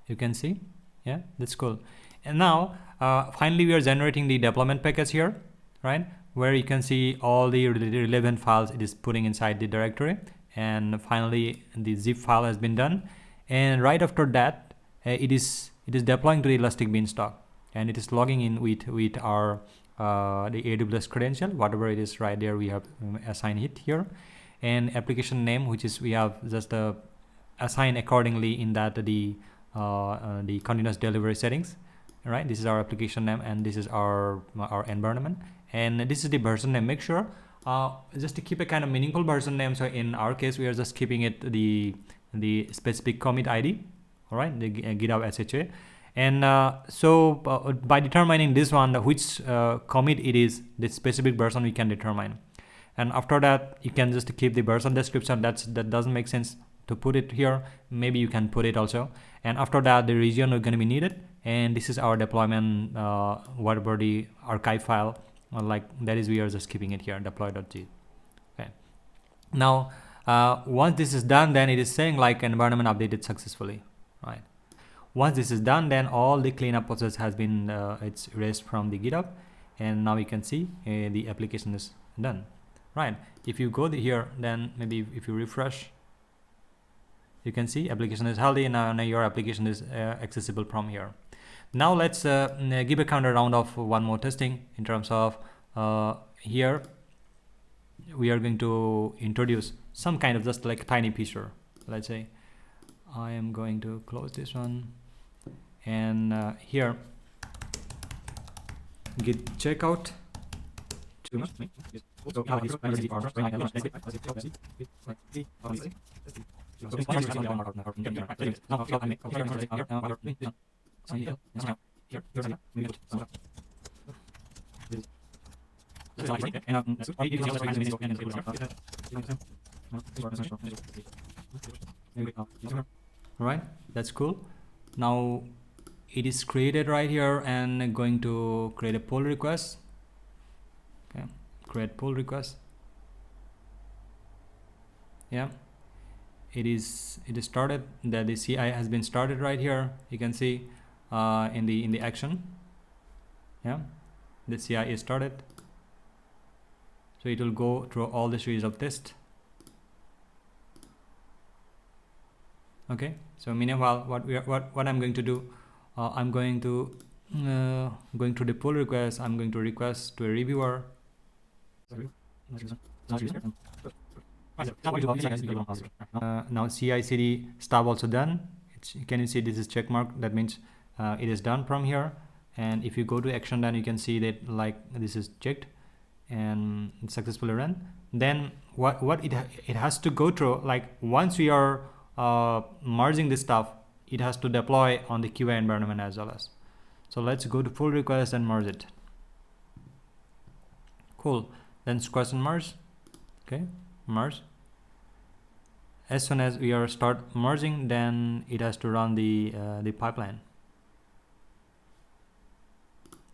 You can see, yeah, that's cool. And now finally we are generating the deployment package here, right, where you can see all the relevant files it is putting inside the directory, and finally the zip file has been done. And right after that it is it is deploying to the Elastic Beanstalk, and it is logging in with our the AWS credential, whatever it is right there. We have assigned it here, and application name, which is we have just assign accordingly in that the continuous delivery settings. All right, this is our application name, and this is our environment, and this is the version name. Make sure just to keep a kind of meaningful version name. So in our case, we are just keeping it the specific commit ID. All right, the GitHub SHA, and by determining this one, which commit it is, the specific version we can determine. And after that, you can just keep the version description. That doesn't make sense to put it here. Maybe you can put it also. And after that, the region are going to be needed. And this is our deployment, whatever the archive file, like that is, we are just keeping it here, deploy.g. Okay. Now, once this is done, then it is saying like environment updated successfully, right? Once this is done, then all the cleanup process has been it's erased from the GitHub, and now you can see the application is done, right? If you go here, then maybe if you refresh, you can see application is healthy, and now your application is accessible from here. Now let's give a counter round of one more testing in terms of here we are going to introduce some kind of just like tiny feature. Let's say I am going to close this one, and here git checkout Right, that's cool. Now it is created right here, and going to create a pull request. Okay, create pull request. Yeah, it is started. That the CI has been started right here. You can see in the action. Yeah, the CI is started. So it will go through all the series of tests. Okay, so meanwhile, what I'm going to do, I'm going to going to the pull request. I'm going to request to a reviewer. Now CICD stub also done. Can you see this is check mark? That means it is done from here. And if you go to action, then you can see that like this is checked and it's successfully run. Then what it has to go through, like once we are merging this stuff, it has to deploy on the QA environment as well as. So let's go to pull request and merge it. Cool. Then squash and merge. Okay, merge. As soon as we are start merging, then it has to run the pipeline.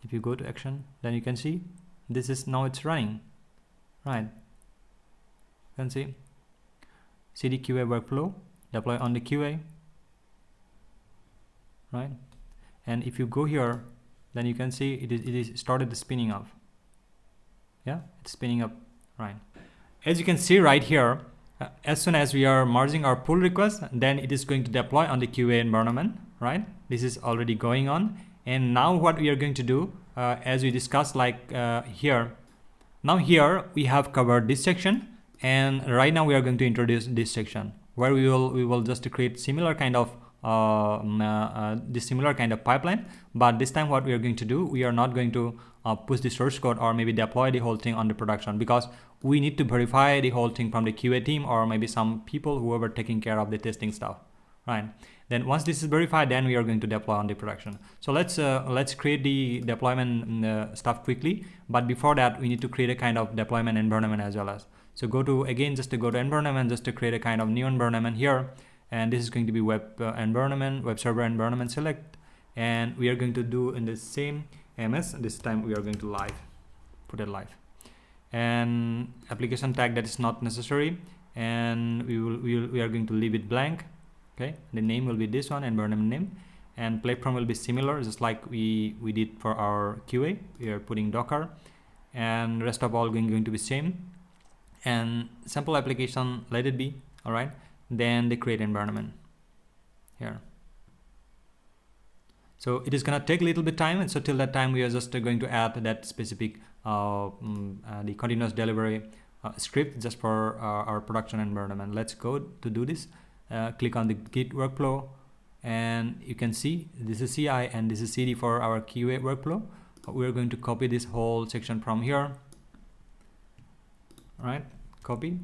If you go to action, then you can see this is now it's running, right? You can see CD QA workflow, deploy on the QA, right? And if you go here, then you can see it is started spinning up. Yeah, it's spinning up, right? As you can see right here, as soon as we are merging our pull request, then it is going to deploy on the QA environment, right? This is already going on. And now what we are going to do, as we discussed, like here, now here we have covered this section, and right now we are going to introduce this section where we will just create similar kind of similar kind of pipeline. But this time what we are going to do, we are not going to push the source code or maybe deploy the whole thing on the production, because we need to verify the whole thing from the QA team or maybe some people who are taking care of the testing stuff, right? Then once this is verified, then we are going to deploy on the production. So let's create the deployment stuff quickly. But before that, we need to create a kind of deployment environment as well as. So go to, again, just to go to environment, just to create a kind of new environment here. And this is going to be web environment, web server environment select. And we are going to do in the same MS. This time we are going to live, put it live. And application tag, that is not necessary. And we are going to leave it blank. Okay, the name will be this one, environment name, and platform will be similar, just like we did for our QA. We are putting Docker, and rest of all going to be same. And sample application, let it be. All right, then the create environment here. So it is gonna take a little bit time, and so till that time we are just going to add that specific the continuous delivery script just for our production environment. Let's go to do this. Click on the Git workflow, and you can see this is CI and this is CD for our QA workflow. We're going to copy this whole section from here. All right, copy,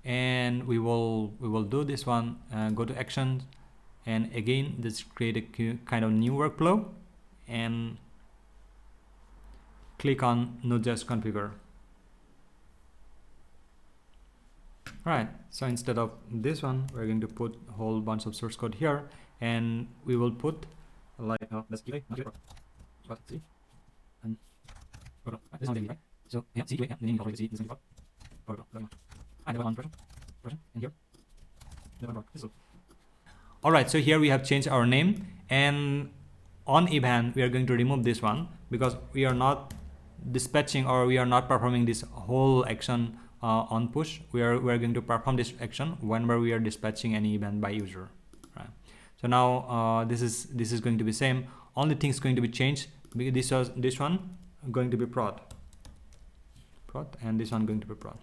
and we will do this one. Go to Actions, and again just create a kind of new workflow, and click on Node.js configure. Right, so instead of this one, we're going to put a whole bunch of source code here, and we will put like let's see, and this one, right? So yeah, see, the name of the is I have one version and here. All right, so here we have changed our name, and on event we are going to remove this one because we are not dispatching or we are not performing this whole action on push. We are going to perform this action whenever we are dispatching any event by user, right? So now this is going to be same. Only things going to be changed because this one going to be prod, and this one going to be prod.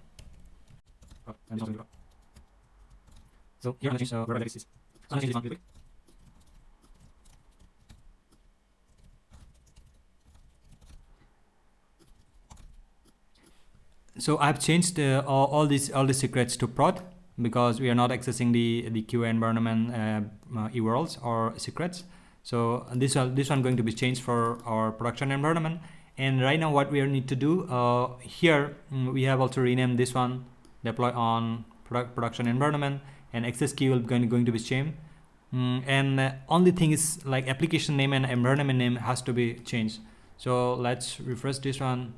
And this one prod. So here I'm going to change wherever this is. So I'm going to change this one really quick. So I've changed all these secrets to prod because we are not accessing the QA environment URLs or secrets. So this one going to be changed for our production environment. And right now what we need to do here, we have also renamed this one deploy on production environment, and access key will going to be same. And only thing is like application name and environment name has to be changed. So let's refresh this one.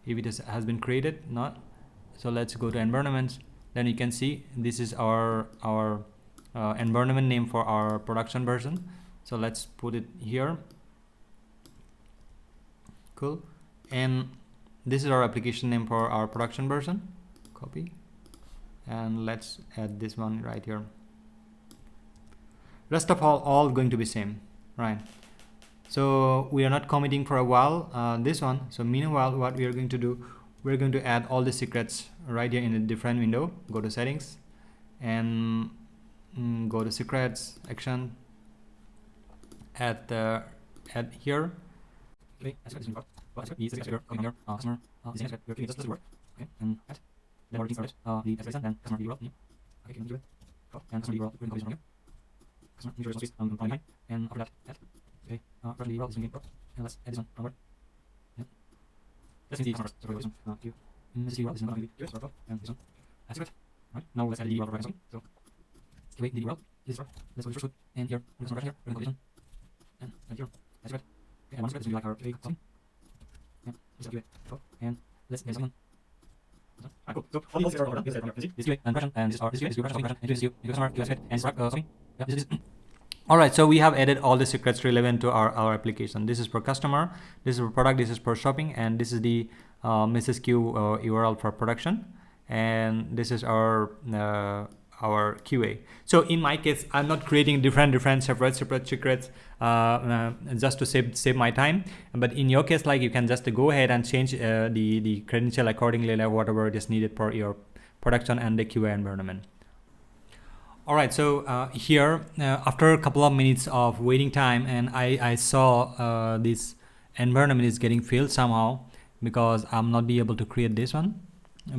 If it has been created, not. So let's go to environments. Then you can see this is our environment name for our production version. So let's put it here. Cool. And this is our application name for our production version. Copy. And let's add this one right here. Rest of all going to be same, right? So we are not committing for a while this one. So meanwhile what we are going to do, we're going to add all the secrets right here in a different window. Go to settings and go to secrets action, add here. Okay, and add then working first the expression and customer URL name. Okay, can you do it? And customer URL we're going to copy from here. Customer user resources and after that add. Okay, first the URL is in game pro, and let's add this one onward. Yeah. Let's see the customers. So this one queue. This URL is not going to be US or and this one as secret. Right. Now let's add the URL for something. So wait the URL is let's go to first and here we're going to here we're going to copy this one and right here as secret. Okay, and one secret is going to be like our QA something. Yeah, let's QA and let's get someone. Cool. So all these are this QA and version, and this QA is version, and this is customer, QA secret, and sorry. Yeah, this is. All right, so we have added all the secrets relevant to our application. This is for customer, this is for product, this is for shopping, and this is the Mrs. Q URL for production, and this is our QA. So in my case, I'm not creating different separate secrets just to save my time. But in your case, like you can just go ahead and change the credential accordingly, like whatever is needed for your production and the QA environment. All right, so here after a couple of minutes of waiting time, and I saw this environment is getting filled somehow because I'm not be able to create this one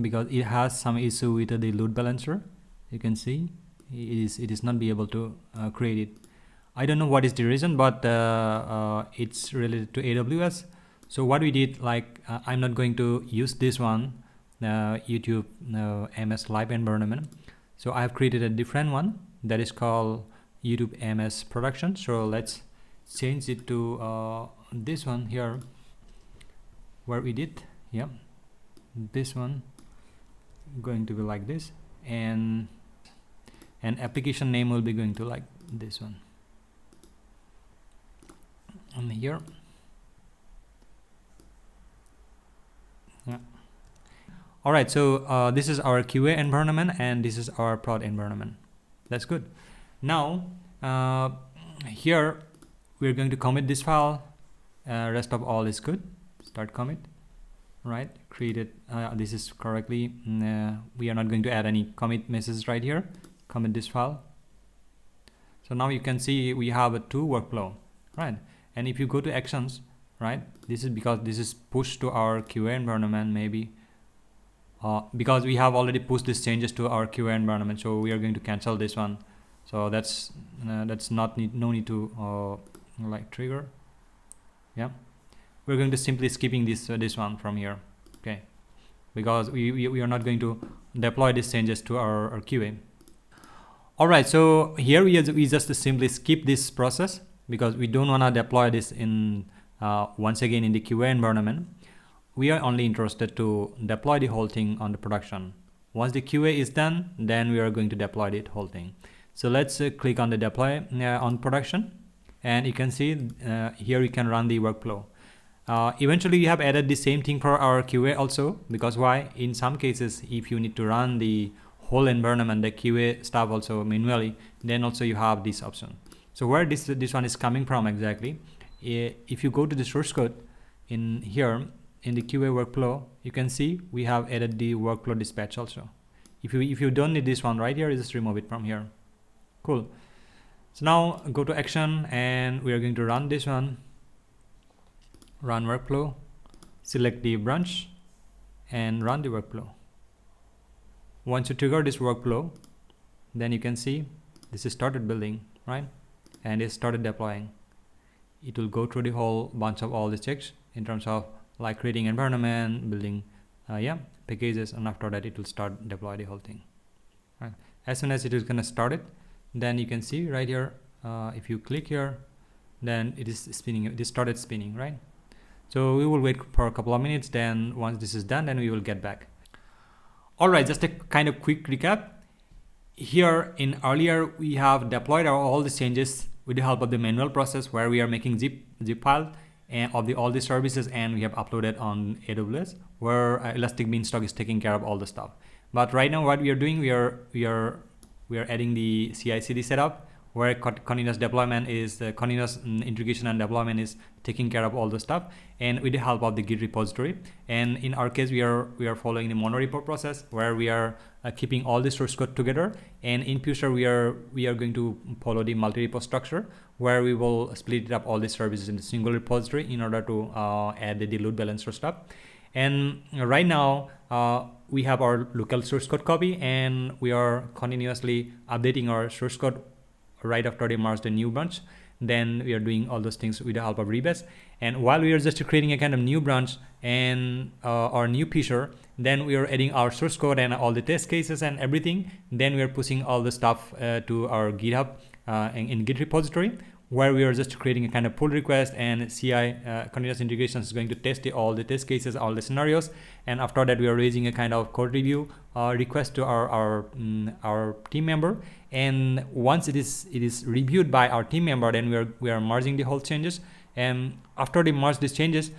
because it has some issue with the load balancer. You can see it is not be able to create it. I don't know what is the reason, but it's related to AWS. So what we did, like I'm not going to use this one YouTube MS Live environment. So I have created a different one that is called YouTube MS Production. So let's change it to this one here where we did. Yeah, this one going to be like this, and application name will be going to like this one. And here, yeah. All right, so this is our QA environment and this is our prod environment. That's good. Now here we're going to commit this file. Rest of all is good. Start commit. Right, created this is correctly. We are not going to add any commit messages right here. Commit this file. So now you can see we have a two workflow, right? And if you go to actions, right, this is because this is pushed to our QA environment, maybe because we have already pushed these changes to our QA environment, so we are going to cancel this one. So that's not no need to like trigger. Yeah, we're going to simply skipping this one from here, okay, because we are not going to deploy these changes to our QA. All right, so here we just simply skip this process because we don't want to deploy this in once again in the QA environment. We are only interested to deploy the whole thing on the production. Once the QA is done, then we are going to deploy the whole thing. So let's click on the deploy on production, and you can see here you can run the workflow. Eventually, we have added the same thing for our QA also, because why? In some cases, if you need to run the whole environment, the QA stuff also manually, then also you have this option. So where this one is coming from exactly? If you go to the source code in here in the QA workflow, you can see we have added the workflow dispatch also. If you don't need this one right here, you just remove it from here. Cool. So now go to action, and we are going to run this one. Run workflow, select the branch, and run the workflow. Once you trigger this workflow, then you can see this is started building, right? And it started deploying. It will go through the whole bunch of all the checks in terms of like creating environment, building packages, and after that it will start deploy the whole thing. Right. As soon as it is gonna start it, then you can see right here, if you click here, then it is spinning, it started spinning, right? So we will wait for a couple of minutes, then once this is done, then we will get back. All right, just a kind of quick recap. Here in earlier, we have deployed all the changes with the help of the manual process where we are making zip file and of all the services, and we have uploaded on AWS where Elastic Beanstalk is taking care of all the stuff. But right now what we are doing, we are adding the CICD setup where continuous deployment is continuous integration and deployment is taking care of all the stuff, and with the help of the Git repository. And in our case, we are following the monorepo process where we are keeping all the source code together. And in future, we are going to follow the multi-repo structure where we will split it up all the services in a single repository in order to add the load balancer stuff. And right now we have our local source code copy, and we are continuously updating our source code right after they merge the new branch. Then we are doing all those things with the help of rebase. And while we are just creating a kind of new branch and our new feature, then we are adding our source code and all the test cases and everything. Then we are pushing all the stuff to our GitHub in Git repository, where we are just creating a kind of pull request, and CI continuous integration is going to test all the test cases, all the scenarios. And after that, we are raising a kind of code review request to our team member. And once it is reviewed by our team member, then we are merging the whole changes. And after they merge these changes,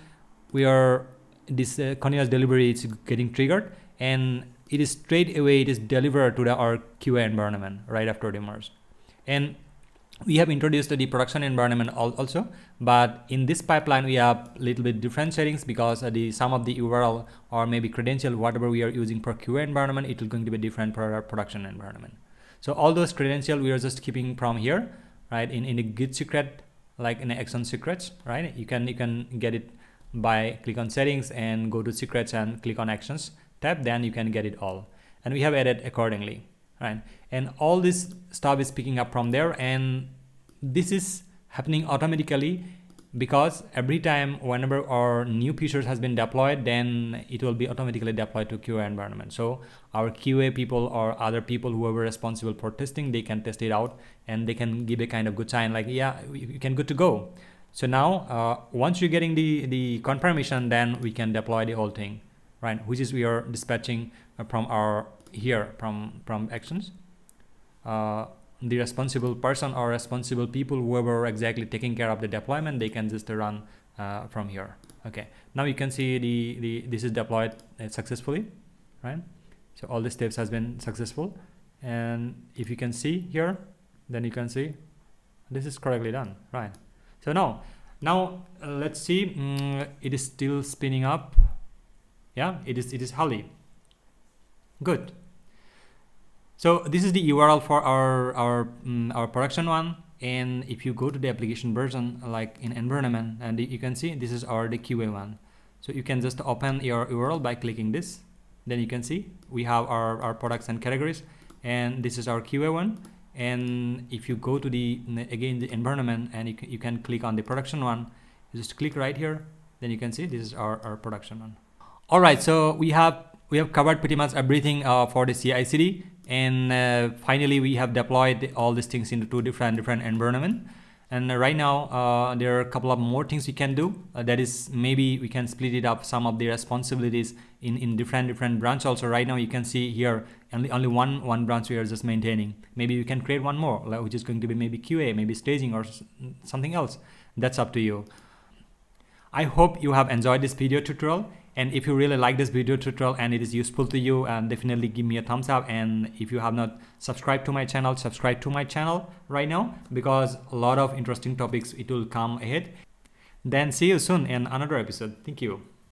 this continuous delivery is getting triggered, and it is straight away delivered to our QA environment right after they merge. And we have introduced the production environment also, but in this pipeline we have a little bit different settings because some of the URL or maybe credential, whatever we are using for QA environment, it is going to be different for our production environment. So all those credentials we are just keeping from here, right? In the Git secret, like in the action secrets, right? You can get it by click on settings and go to secrets and click on actions tab, then you can get it all. And we have added accordingly, right? And all this stuff is picking up from there, and this is happening automatically because every time whenever our new features has been deployed, then it will be automatically deployed to QA environment. So our QA people or other people who are responsible for testing, they can test it out and they can give a kind of good sign like, yeah, you can good to go. So now once you're getting the confirmation, then we can deploy the whole thing, right? Which is we are dispatching from our here from actions. The responsible person or responsible people, whoever exactly taking care of the deployment, they can just run from here. Okay, now you can see this is deployed successfully, right? So all the steps has been successful, and if you can see here, then you can see this is correctly done, right? So now let's see. It is still spinning up. Yeah, it is Holly. Good. So this is the URL for our production one. And if you go to the application version, like in environment, and you can see this is the QA one. So you can just open your URL by clicking this. Then you can see we have our products and categories, and this is our QA one. And if you go to the environment, and you can click on the production one, you just click right here. Then you can see this is our production one. All right, so we have covered pretty much everything for the CI/CD. And finally, we have deployed all these things into two different environment. And right now, there are a couple of more things we can do. That is, maybe we can split it up, some of the responsibilities in different branch. Also, right now you can see here only one branch we are just maintaining. Maybe we can create one more, which is going to be maybe QA, maybe staging, or something else. That's up to you. I hope you have enjoyed this video tutorial. And if you really like this video tutorial and it is useful to you, definitely give me a thumbs up. And if you have not subscribed to my channel, subscribe to my channel right now, because a lot of interesting topics it will come ahead. Then see you soon in another episode. Thank you.